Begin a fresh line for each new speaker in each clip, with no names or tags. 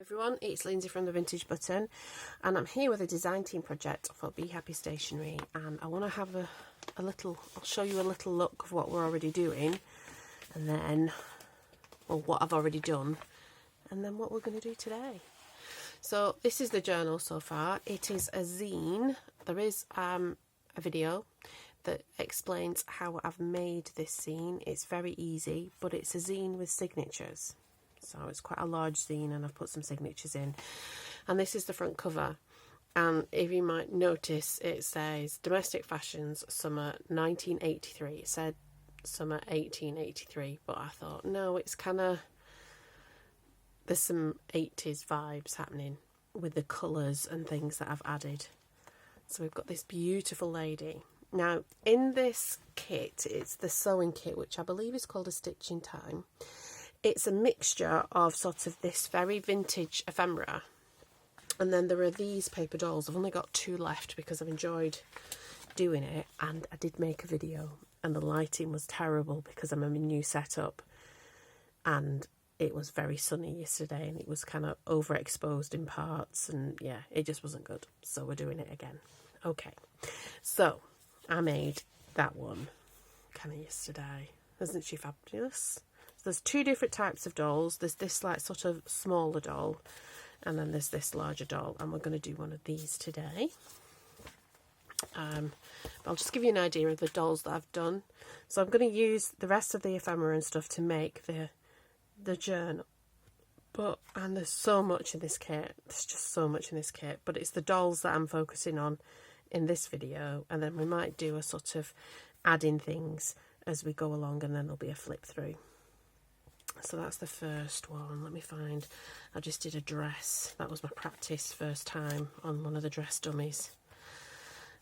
Everyone, it's Lindsay from the Vintage Button, and I'm here with a design team project for Bee Happy Stationery, and I want to have a little, I'll show you a little look of what we're already doing, and then, well, what I've already done, and then what we're going to do today. So this is the journal so far. It is a zine. There is a video that explains how I've made this zine. It's very easy, but it's a zine with signatures. So it's quite a large zine, and I've put some signatures in. And this is the front cover. And if you might notice, it says Domestic Fashions Summer 1983. It said Summer 1883, but I thought, no, it's kind of, there's some 80s vibes happening with the colours and things that I've added. So we've got this beautiful lady. Now, in this kit, it's the sewing kit, which I believe is called a Stitch in Time. It's a mixture of sort of this very vintage ephemera, and then there are these paper dolls. I've only got 2 left because I've enjoyed doing it, and I did make a video and the lighting was terrible because I'm in a new setup, and it was very sunny yesterday and it was kind of overexposed in parts, and yeah, it just wasn't good, so we're doing it again. Okay, so I made that one kind of yesterday. Isn't she fabulous? There's 2 different types of dolls. There's this like sort of smaller doll, and then there's this larger doll, and we're going to do one of these today. But I'll just give you an idea of the dolls that I've done. So I'm going to use the rest of the ephemera and stuff to make the journal. And there's so much in this kit. There's just so much in this kit. But it's the dolls that I'm focusing on in this video, and then we might do a sort of add in things as we go along, and then there'll be a flip through. So that's the first one. Let me find, I just did a dress. That was my practice first time on one of the dress dummies.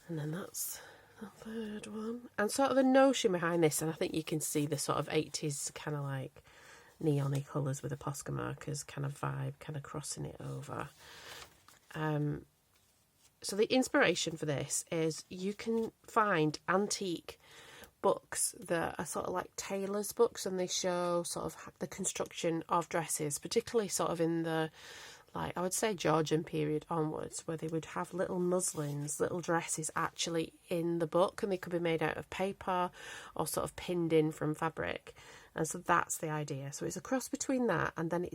And then that's the third one. And sort of the notion behind this, and I think you can see the sort of 80s kind of like neon-y colours with the Posca markers kind of vibe, kind of crossing it over. So the inspiration for this is you can find antique books that are sort of like tailor's books, and they show sort of the construction of dresses, particularly sort of in the, like, I would say Georgian period onwards, where they would have little muslins, little dresses actually in the book, and they could be made out of paper or sort of pinned in from fabric. And so that's the idea. So it's a cross between that, and then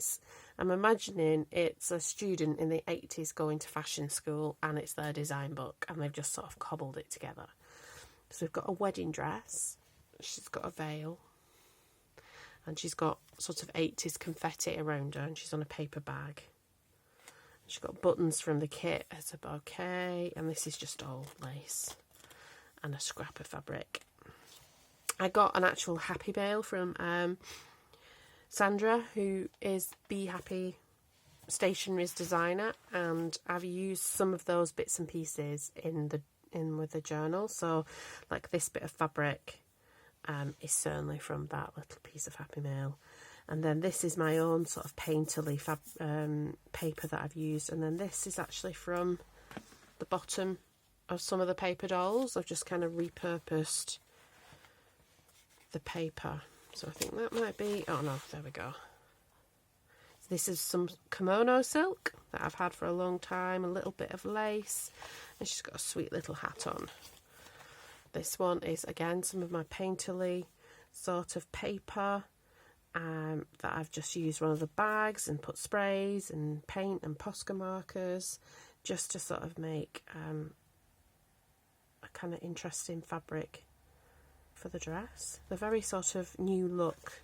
I'm imagining it's a student in the 80s going to fashion school, and it's their design book, and they've just sort of cobbled it together. So we've got a wedding dress, she's got a veil, and she's got sort of 80s confetti around her, and she's on a paper bag. She's got buttons from the kit as a bouquet, and this is just all lace and a scrap of fabric. I got an actual happy bale from Sandra, who is Bee Happy Stationery's designer, and I've used some of those bits and pieces in with the journal. So like this bit of fabric is certainly from that little piece of happy mail, and then this is my own sort of painterly paper that I've used, and then this is actually from the bottom of some of the paper dolls. I've just kind of repurposed the paper. So I think that might be, oh no, there we go. This is some kimono silk that I've had for a long time, a little bit of lace, and she's got a sweet little hat on. This one is, again, some of my painterly sort of paper that I've just used one of the bags and put sprays and paint and Posca markers just to sort of make a kind of interesting fabric for the dress. The very sort of new look,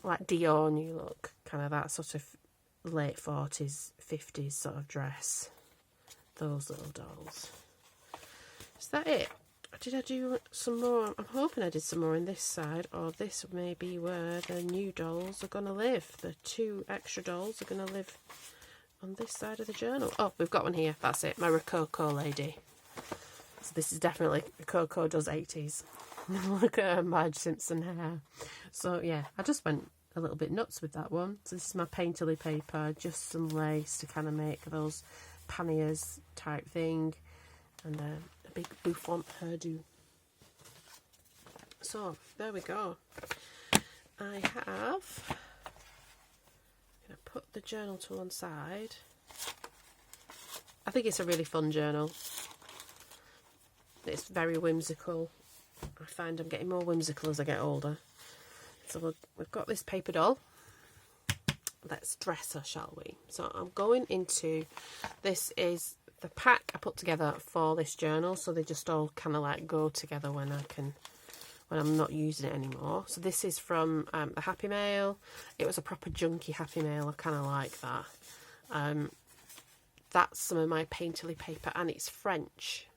like Dior new look, kind of that sort of late 40s, 50s sort of dress. Those little dolls. Is that it? Did I do some more? I'm hoping I did some more in this side, or this may be where the new dolls are going to live. The 2 extra dolls are going to live on this side of the journal. Oh, we've got one here. That's it. My Rococo lady. So this is definitely Rococo does 80s. Look at her Marge Simpson hair. So yeah, I just went a little bit nuts with that one. So this is my painterly paper, just some lace to kind of make those panniers type thing, and a big bouffant hairdo. So there we go. I have, I'm going to put the journal to one side. I think it's a really fun journal. It's very whimsical. I find I'm getting more whimsical as I get older. So we've got this paper doll. Let's dress her, shall we? So I'm going into, this is the pack I put together for this journal, so they just all kind of like go together when I'm not using it anymore. So this is from the Happy Mail. It was a proper junky Happy Mail. I kind of like that. That's some of my painterly paper, and it's French.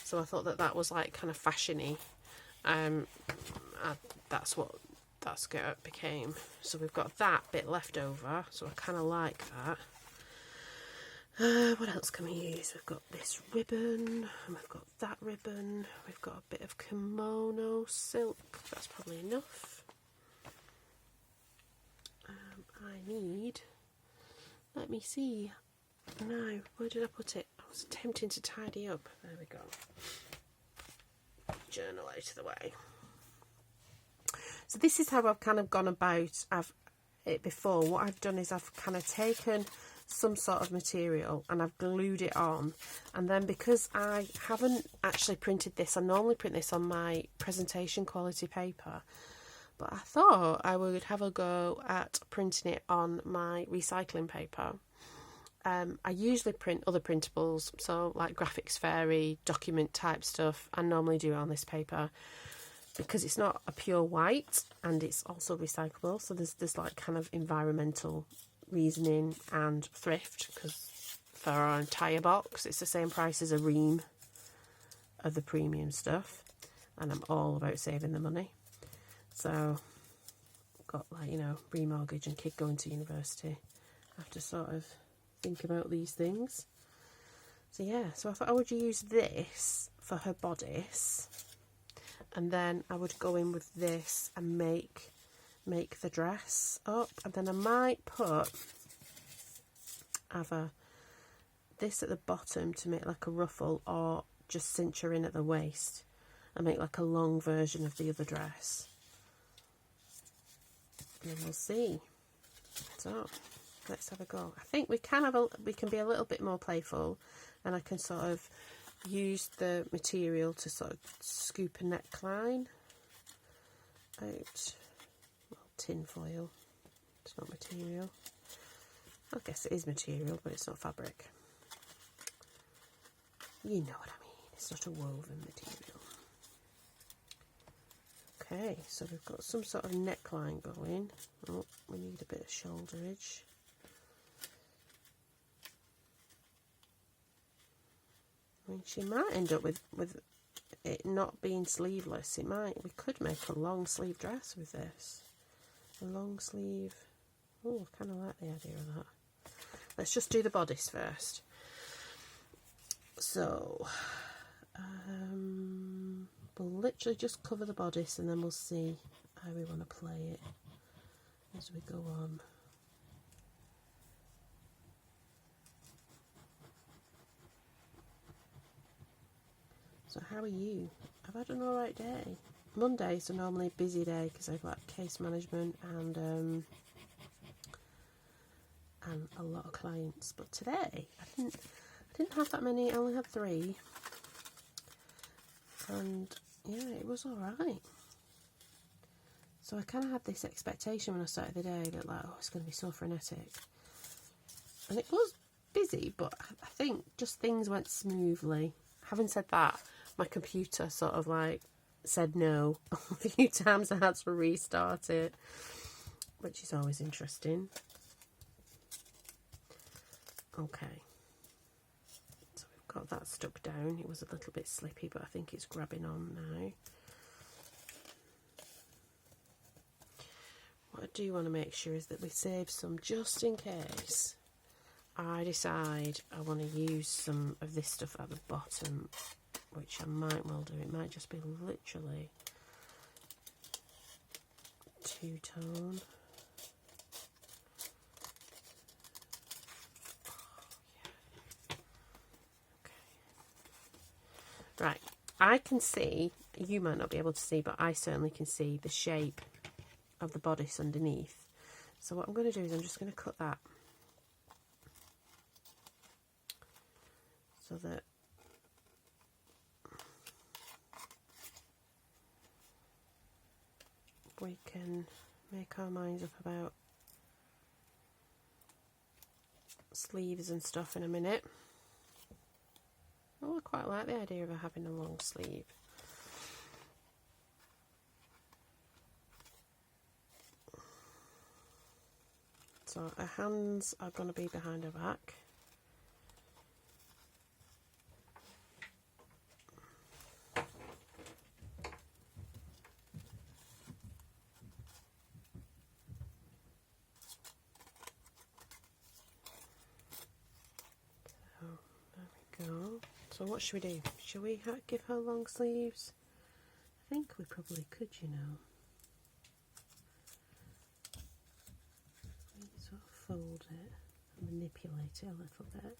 So I thought that was like kind of fashiony. That's what that skirt became. So we've got that bit left over, so I kind of like that. What else can we use? We've got this ribbon, and we've got that ribbon. We've got a bit of kimono silk. That's probably enough. I need, let me see. No, where did I put it? I was attempting to tidy up. There we go. Journal out of the way. So this is how I've kind of gone about it before. What I've done is I've kind of taken some sort of material and I've glued it on, and then because I haven't actually printed this, I normally print this on my presentation quality paper, but I thought I would have a go at printing it on my recycling paper. I usually print other printables, so like Graphics Fairy, document type stuff. I normally do it on this paper because it's not a pure white and it's also recyclable. So there's like kind of environmental reasoning and thrift, because for our entire box it's the same price as a ream of the premium stuff, and I'm all about saving the money. So I've got, like, you know, remortgage and kid going to university. I have to sort of think about these things. So yeah, so I thought I would use this for her bodice, and then I would go in with this and make the dress up, and then I might have this at the bottom to make like a ruffle, or just cinch her in at the waist and make like a long version of the other dress, and then we'll see. So let's have a go. I think we can be a little bit more playful, and I can sort of use the material to sort of scoop a neckline out. Well, tin foil. It's not material. I guess it is material, but it's not fabric. You know what I mean. It's not a woven material. Okay, so we've got some sort of neckline going. Oh, we need a bit of shoulderage. I mean, she might end up with it not being sleeveless. We could make a long sleeve dress with this. A long sleeve. Oh, I kind of like the idea of that. Let's just do the bodice first. So, we'll literally just cover the bodice, and then we'll see how we want to play it as we go on. So how are you? I've had an alright day. Mondays are normally a busy day because I've got case management and a lot of clients. But today I didn't have that many. I only had 3, and yeah, it was alright. So I kind of had this expectation when I started the day that, like, oh, it's going to be so frenetic, and it was busy, but I think just things went smoothly. Having said that, my computer sort of like said no a few times. I had to restart it, which is always interesting. Okay, so we've got that stuck down. It was a little bit slippy, but I think it's grabbing on now. What I do want to make sure is that we save some just in case I decide I want to use some of this stuff at the bottom, which I might well do. It might just be literally two-tone. Right, I can see, you might not be able to see, but I certainly can see the shape of the bodice underneath. So what I'm going to do is I'm just going to cut that so that we can make our minds up about sleeves and stuff in a minute. Oh, I quite like the idea of having a long sleeve. So her hands are going to be behind her back. So there we go. So what should we do? Should we give her long sleeves? I think we probably could, you know. Sort of fold it and manipulate it a little bit.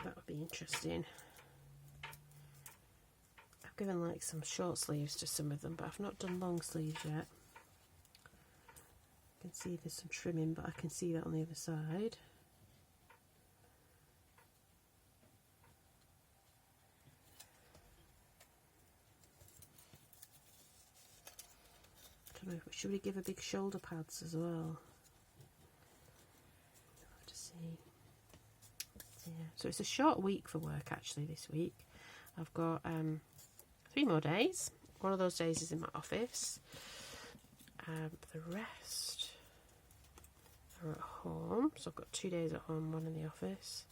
That would be interesting. I've given like some short sleeves to some of them, but I've not done long sleeves yet. I can see there's some trimming, but I can see that on the other side. I don't know, should we give her big shoulder pads as well? I'll have to see. Yeah. So it's a short week for work actually this week. I've got 3 more days. One of those days is in my office. The rest are at home. So I've got 2 days at home, 1 in the office.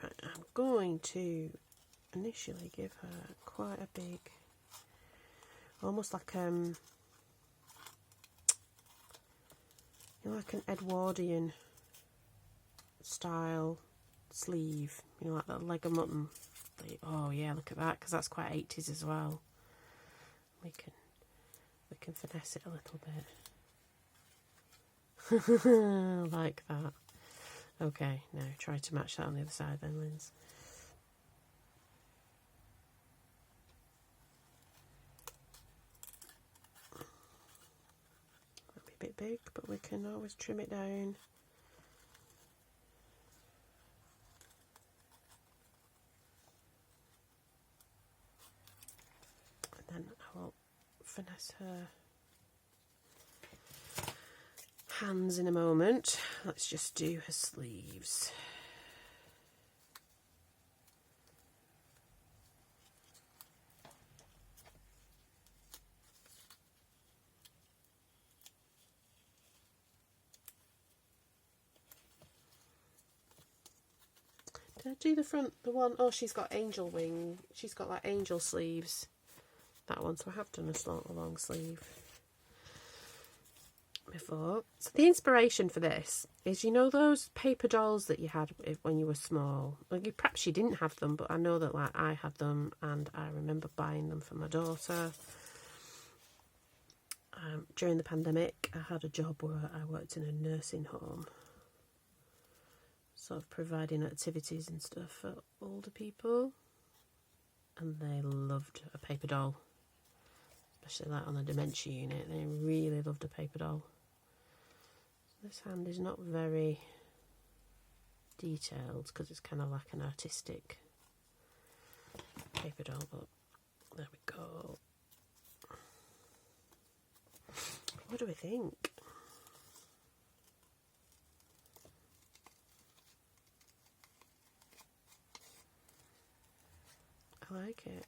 Right, I'm going to initially give her quite a big, almost like you know, like an Edwardian style sleeve, you know, like that leg of mutton. Oh yeah, look at that, because that's quite 80s as well. We can finesse it a little bit. Like that. Okay, now try to match that on the other side then, Linz. Might be a bit big, but we can always trim it down. And then I will finesse her hands in a moment. Let's just do her sleeves. Did I do the front, the one? Oh, she's got angel wing. She's got like angel sleeves. That one, so I have done a long sleeve before. So the inspiration for this is, you know, those paper dolls that you had when you were small. Well, perhaps you didn't have them, but I know that like I had them, and I remember buying them for my daughter. During the pandemic, I had a job where I worked in a nursing home, sort of providing activities and stuff for older people, and they loved a paper doll. Especially like on the dementia unit, they really loved a paper doll. This hand is not very detailed because it's kind of like an artistic paper doll, but there we go. What do we think? I like it.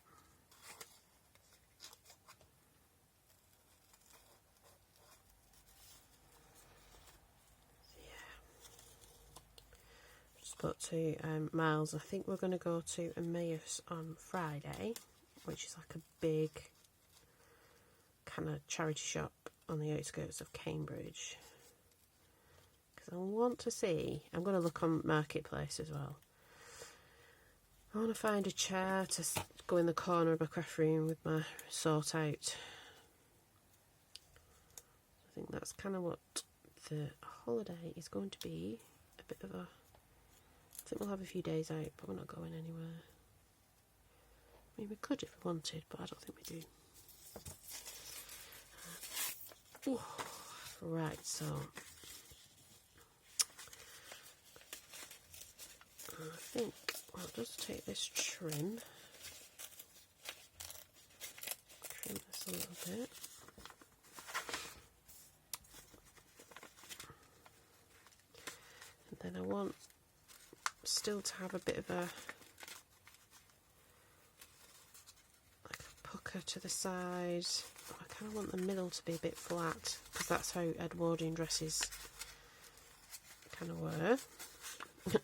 Spoke to Miles. I think we're going to go to Emmaus on Friday, which is like a big kind of charity shop on the outskirts of Cambridge. Because I want to see, I'm going to look on Marketplace as well. I want to find a chair to go in the corner of my craft room with my sort out. I think that's kind of what the holiday is going to be. A bit of a... I think we'll have a few days out, but we're not going anywhere. I mean, we could if we wanted, but I don't think we do. Ooh, right, so I think I'll just take this trim this a little bit. And then I want still to have a bit of a pucker to the side. I kind of want the middle to be a bit flat because that's how Edwardian dresses kind of were.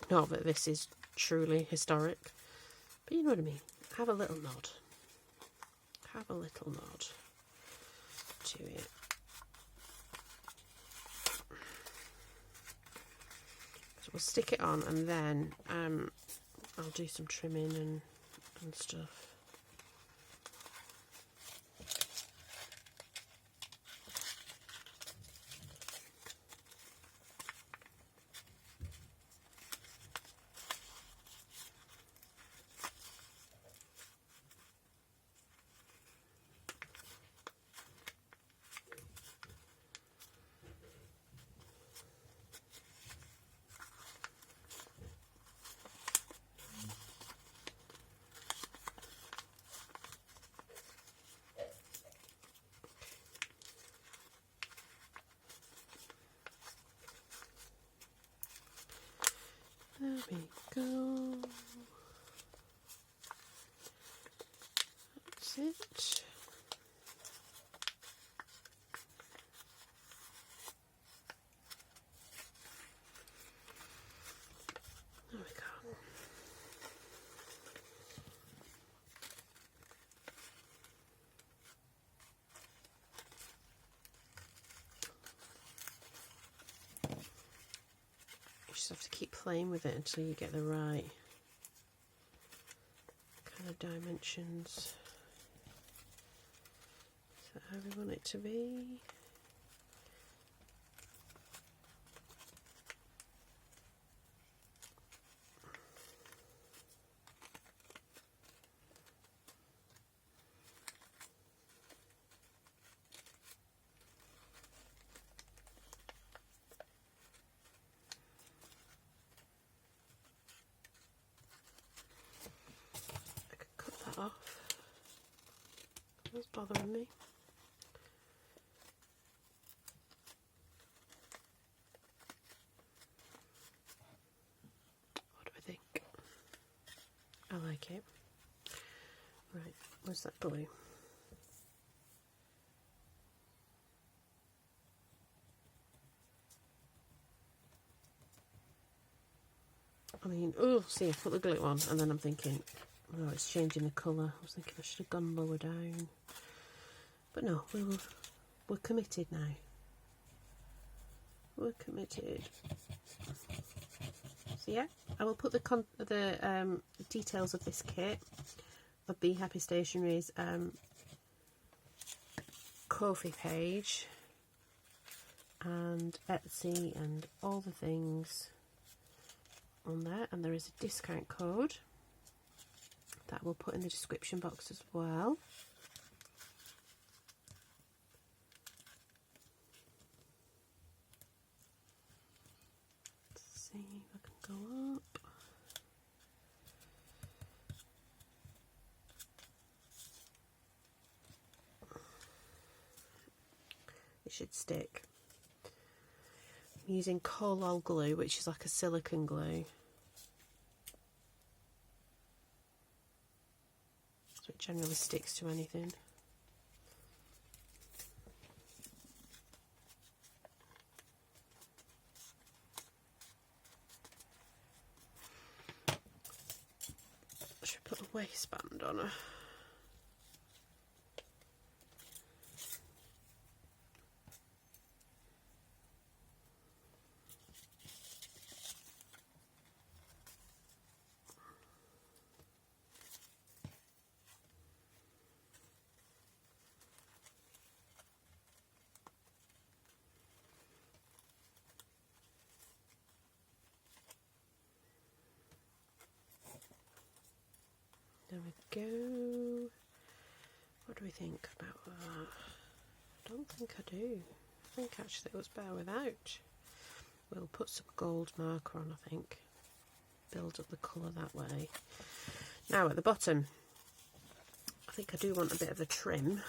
Not that this is truly historic, but you know what I mean. Have a little nod. Have a little nod to it. So we'll stick it on, and then I'll do some trimming and stuff. There we go. That's it. There we go. You just have to keep playing with it until you get the right kind of dimensions. Is that how we want it to be? Off. That's bothering me. What do I think? I like it. Right, where's that glue? I mean, oh, see, I put the glue on, and then I'm thinking, oh, it's changing the colour. I was thinking I should have gone lower down. But no, we're committed now. We're committed. So yeah, I will put the details of this kit of Bee Happy Stationery's Ko-fi page and Etsy and all the things on there, and there is a discount code that we'll put in the description box as well. Let's see if I can go up. It should stick. I'm using Colol glue, which is like a silicone glue. So it generally sticks to anything. I should put a waistband on her. There we go. do we think about that? I don't think I do. I think actually it was better without. We'll put some gold marker on, I think. Build up the colour that way. Now at the bottom, I think I do want a bit of a trim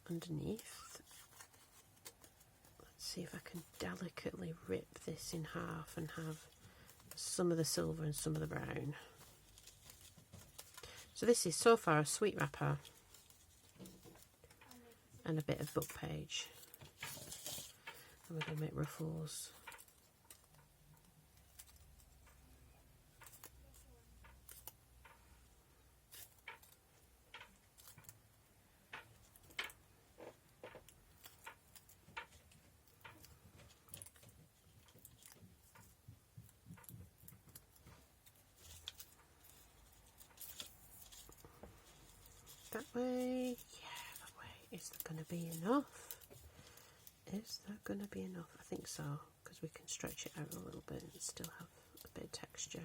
underneath. Let's see if I can delicately rip this in half and have some of the silver and some of the brown. So this is so far a sweet wrapper and a bit of book page. And we're going to make ruffles. That way, yeah, that way. Is that going to be enough? Is that going to be enough? I think so, because we can stretch it out a little bit and still have a bit of texture.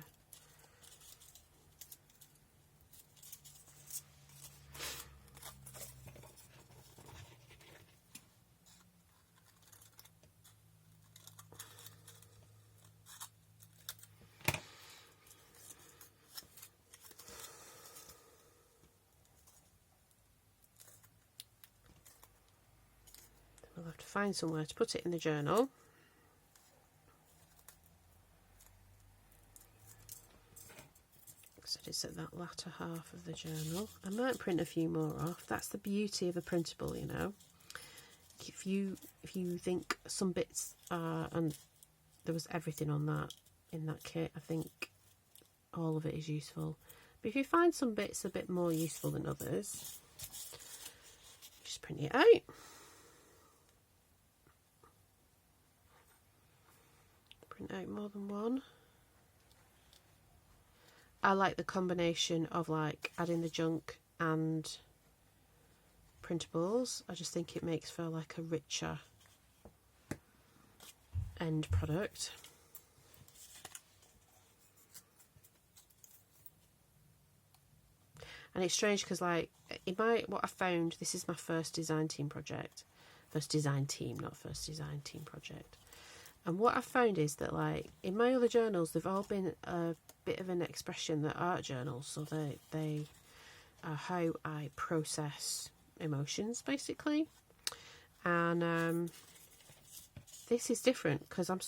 We'll have to find somewhere to put it in the journal. So it's at that latter half of the journal. I might print a few more off. That's the beauty of a printable, you know. If you think some bits are, and there was everything on that in that kit, I think all of it is useful. But if you find some bits a bit more useful than others, just print it out. Print out more than one. I like the combination of like adding the junk and printables. I just think it makes for like a richer end product. And it's strange because like what I found, this is my first design team project. First design team, not first design team project. And what I found is that like in my other journals, they've all been a bit of an expression. They're art journals, so they are how I process emotions basically. And this is different because I'm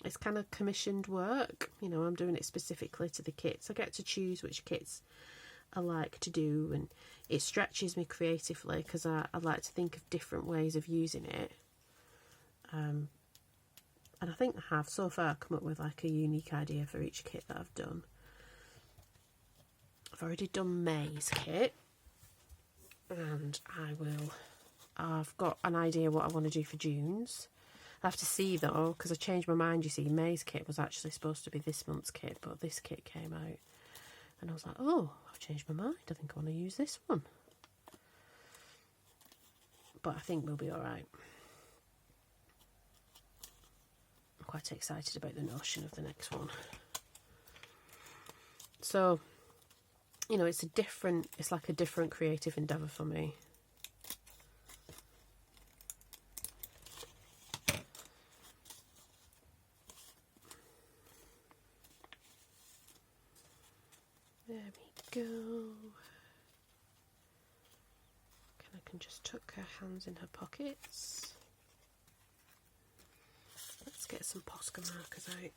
it's kind of commissioned work, you know. I'm doing it specifically to the kits. I get to choose which kits I like to do, and it stretches me creatively because I like to think of different ways of using it. And I think I have so far come up with like a unique idea for each kit that I've done. I've already done May's kit, and I've got an idea what I want to do for June's. I have to see though, because I changed my mind. You see, May's kit was actually supposed to be this month's kit, but this kit came out and I was like, oh, I've changed my mind. I think I want to use this one. But I think we'll be alright. I'm quite excited about the notion of the next one. So, you know, it's like a different creative endeavour for me. There we go. I can just tuck her hands in her pockets. Let's get some Posca markers out.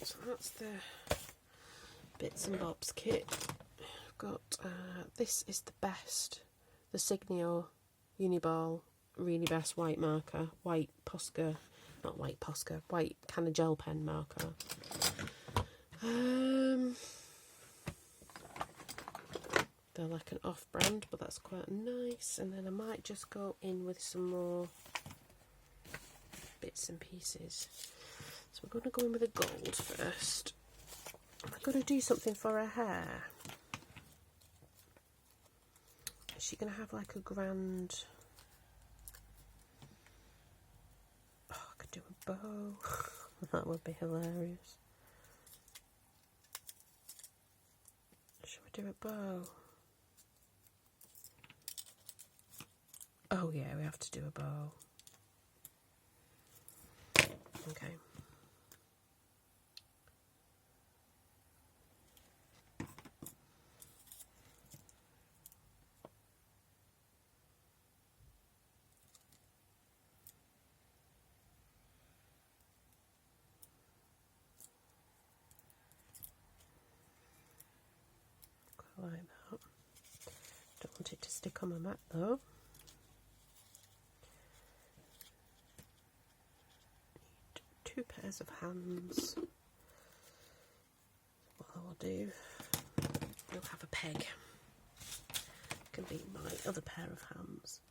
So that's the bits and bobs kit. I've got this is the best, the Signio Uniball really best white marker, white Posca, not white Posca, white kind of gel pen marker. They're like an off-brand, but that's quite nice. And then I might just go in with some more bits and pieces. So we're going to go in with the gold first. I'm going to do something for her hair. Is she going to have like a grand... Oh, I could do a bow. That would be hilarious. Should we do a bow? Oh yeah, we have to do a bow. Okay. Quite like that. Don't want it to stick on my mat though. Need 2 pairs of hands. What I will do, we'll have a peg. Can be my other pair of hands.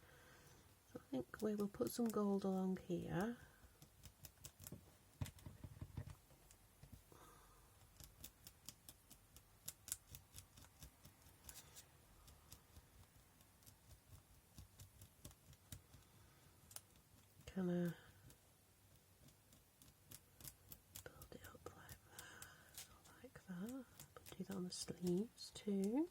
So I think we will put some gold along here. Kind of build it up like that. Do that on the sleeves too.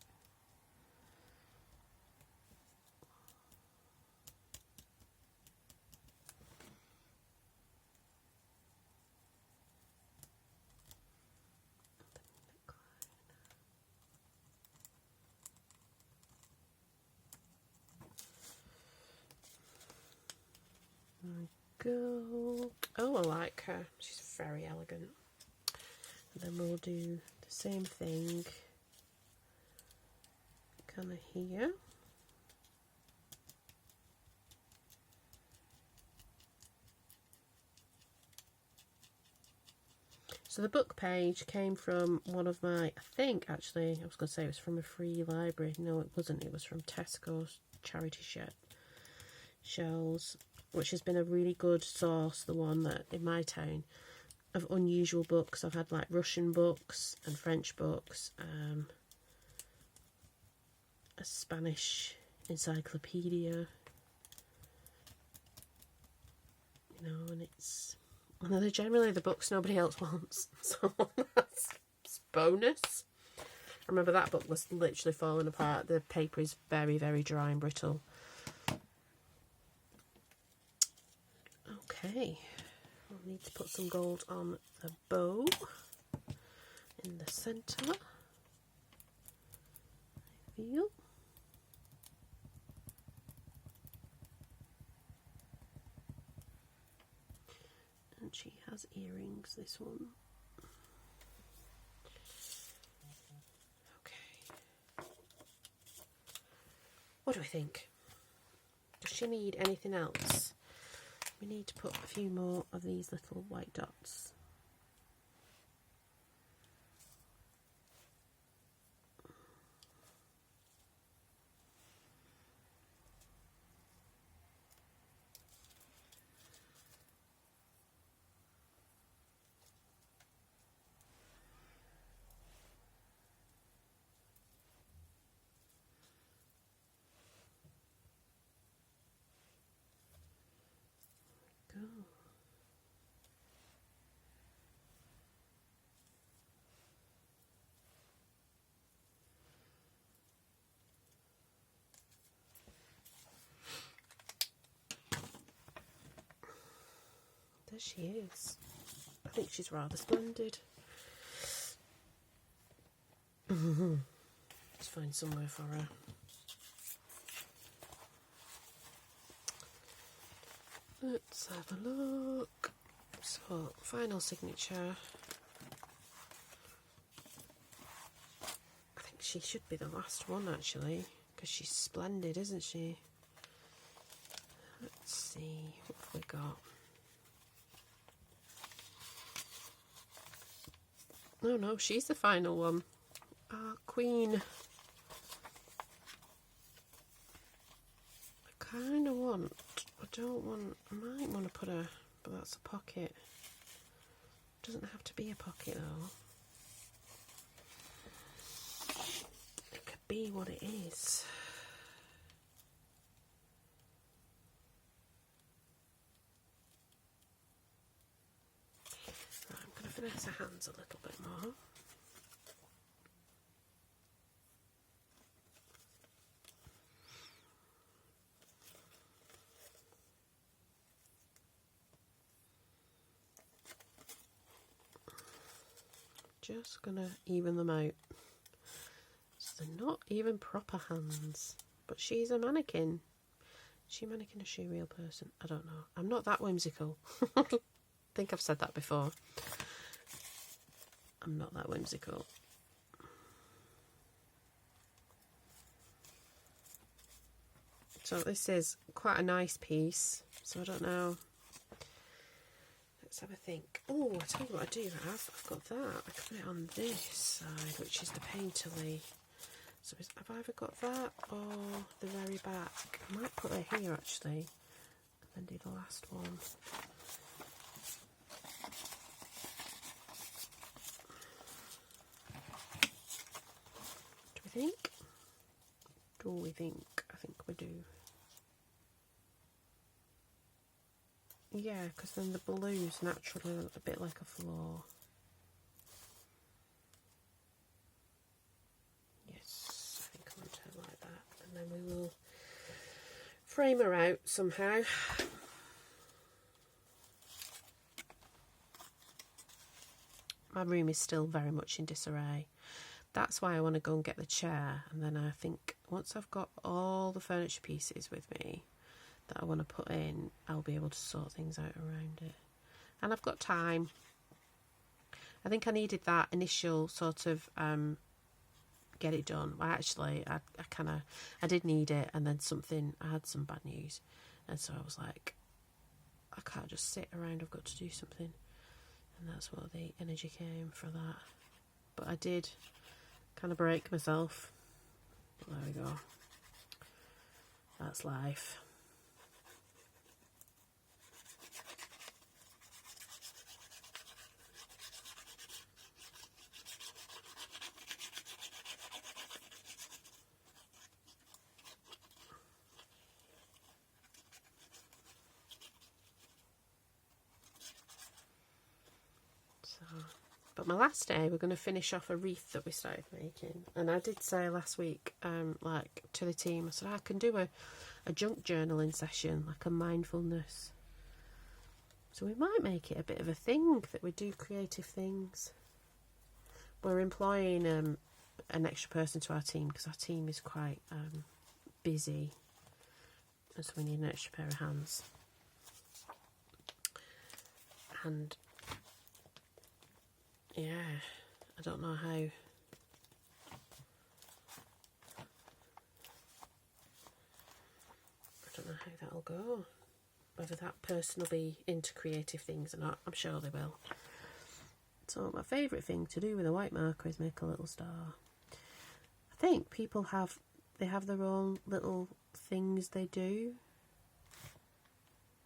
Go. Oh, I like her. She's very elegant. And then we'll do the same thing kind of here. So the book page came from one of my, I think actually, I was going to say it was from a free library. No, it wasn't. It was from Tesco's charity shelves, which has been a really good source, the one that in my town, of unusual books. I've had like Russian books and French books, a Spanish encyclopedia, you know, and they're generally the books nobody else wants, so that's bonus. I remember that book was literally falling apart. The paper is very, very dry and brittle. Okay, we'll need to put some gold on the bow in the centre, I feel. And she has earrings, this one. Okay. What do we think? Does she need anything else? We need to put a few more of these little white dots. Go. There she is. I think she's rather splendid. Let's find somewhere for her. Let's have a look. So, final signature. I think she should be the last one actually, because she's splendid, isn't she? Let's see, what have we got? No, she's the final one. Queen. I might want to put a, but that's a pocket. Doesn't have to be a pocket though. It could be what it is. Right, I'm going to finesse her hands a little bit more. just gonna even them out. So they're not even proper hands. But she's a mannequin. Is she a mannequin or is she a real person? I don't know. I'm not that whimsical. I think I've said that before. I'm not that whimsical. So this is quite a nice piece. So I don't know. Let's have a think. Oh, I tell you what I do have. I've got that. I can put it on this side, which is the painterly. So have I ever got that or the very back? I might put it here actually, and then do the last one. Do we think? Do we think? I think we do. Yeah, because then the blue's naturally a bit like a floor. Yes, I think I want her like that. And then we will frame her out somehow. My room is still very much in disarray. That's why I want to go and get the chair. And then I think once I've got all the furniture pieces with me that I want to put in, I'll be able to sort things out around it. And I've got time. I think I needed that initial sort of get it done. Well, actually, I did need it, and then I had some bad news. And so I was like, I can't just sit around, I've got to do something. And that's what the energy came for that. But I did kind of break myself. But there we go. That's life. But my last day, we're going to finish off a wreath that we started making. And I did say last week, like to the team, I said, I can do a junk journaling session, like a mindfulness. So we might make it a bit of a thing that we do creative things. We're employing an extra person to our team because our team is quite busy. And so we need an extra pair of hands. And yeah, I don't know how. I don't know how that'll go. Whether that person will be into creative things or not, I'm sure they will. So my favourite thing to do with a white marker is make a little star. I think people have their own little things they do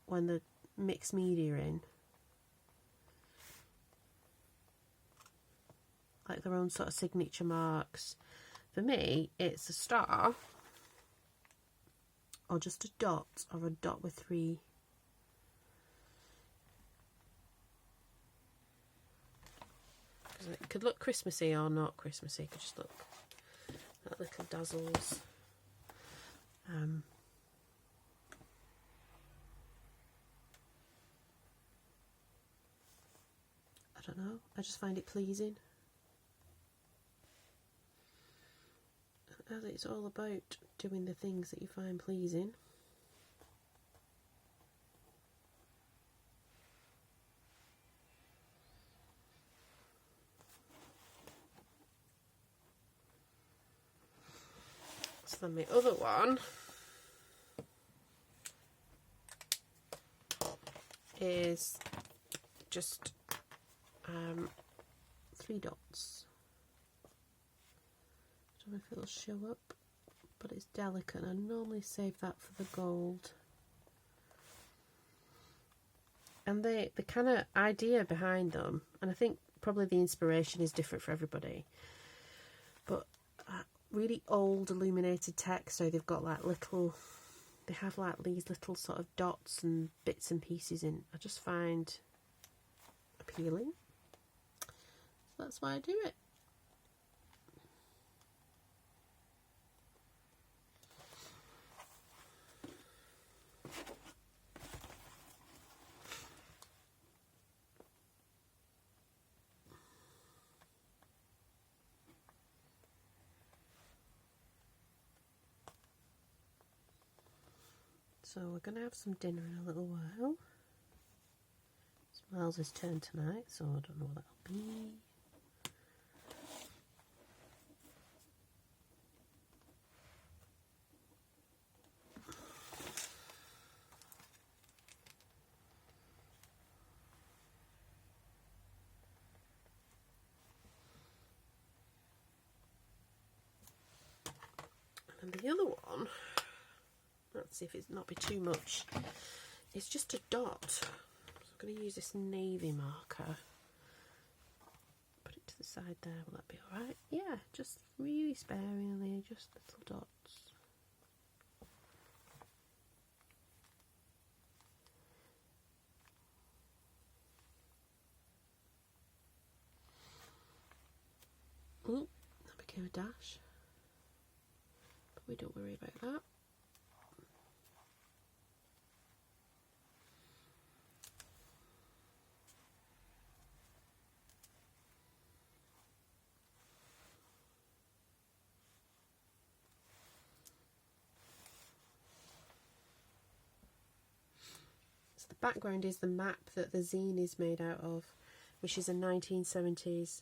when they mix media in. Like their own sort of signature marks. For me, it's a star, or just a dot, or a dot with three. It could look Christmassy or not Christmassy. It could just look like little dazzles. I don't know. I just find it pleasing. As it's all about doing the things that you find pleasing. So then my other one is just 3 dots. I don't know if it'll show up, but it's delicate. I normally save that for the gold. And the kind of idea behind them, and I think probably the inspiration is different for everybody, but really old illuminated text, so they've got like they have like these little sort of dots and bits and pieces in. I just find appealing. So that's why I do it. So we're going to have some dinner in a little while. It's Miles' turn tonight, so I don't know what that'll be. And the other one, let's see if it's not be too much, it's just a dot. So I'm going to use this navy marker. Put it to the side there, will that be alright? Yeah, just really sparingly, just little dots. Ooh, that became a dash. But we don't worry about that. So the background is the map that the zine is made out of, which is a 1970s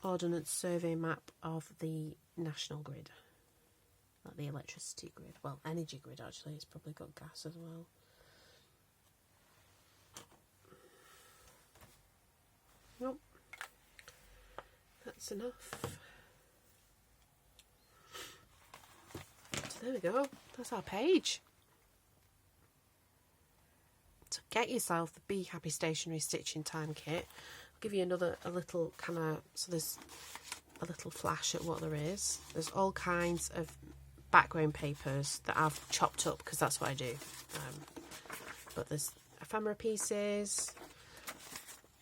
Ordnance Survey map of the national grid. Not the electricity grid. Well, energy grid actually. It's probably got gas as well. Nope. That's enough. So there we go. That's our page. So get yourself the Bee Happy Stationery Stitching Time Kit. I'll give you a little kind of, so there's a little flash at what there is. There's all kinds of background papers that I've chopped up because that's what I do. But there's ephemera pieces,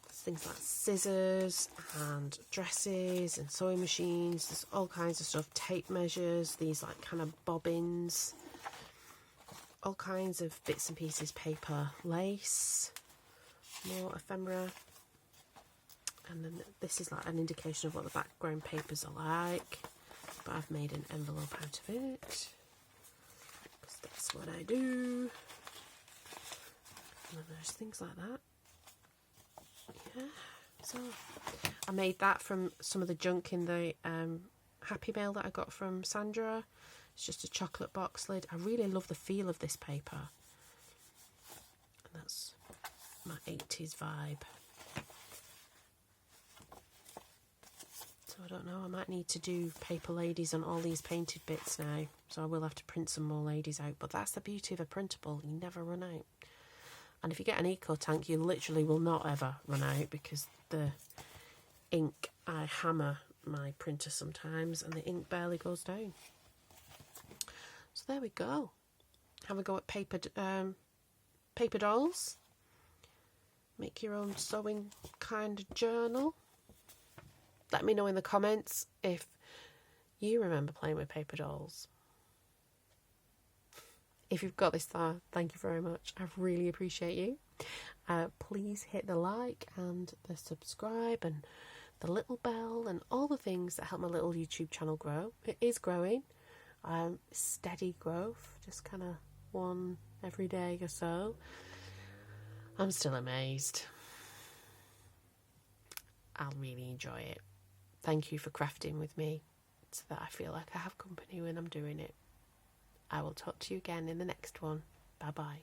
there's things like scissors and dresses and sewing machines. There's all kinds of stuff, tape measures, these like kind of bobbins, all kinds of bits and pieces, paper, lace, more ephemera. And then this is like an indication of what the background papers are like. But I've made an envelope out of it, because that's what I do. And then there's things like that. Yeah, so I made that from some of the junk in the Happy Mail that I got from Sandra. It's just a chocolate box lid. I really love the feel of this paper. And that's my 80s vibe. So I don't know, I might need to do paper ladies on all these painted bits now. So I will have to print some more ladies out. But that's the beauty of a printable. You never run out. And if you get an eco tank, you literally will not ever run out, because the ink, I hammer my printer sometimes and the ink barely goes down. So there we go. Have a go at paper dolls. Make your own sewing kind of journal. Let me know in the comments if you remember playing with paper dolls. If you've got this far, thank you very much. I really appreciate you. Please hit the like and the subscribe and the little bell and all the things that help my little YouTube channel grow. It is growing. Steady growth, just kind of one every day or so. I'm still amazed. I'll really enjoy it. Thank you for crafting with me so that I feel like I have company when I'm doing it. I will talk to you again in the next one. Bye bye.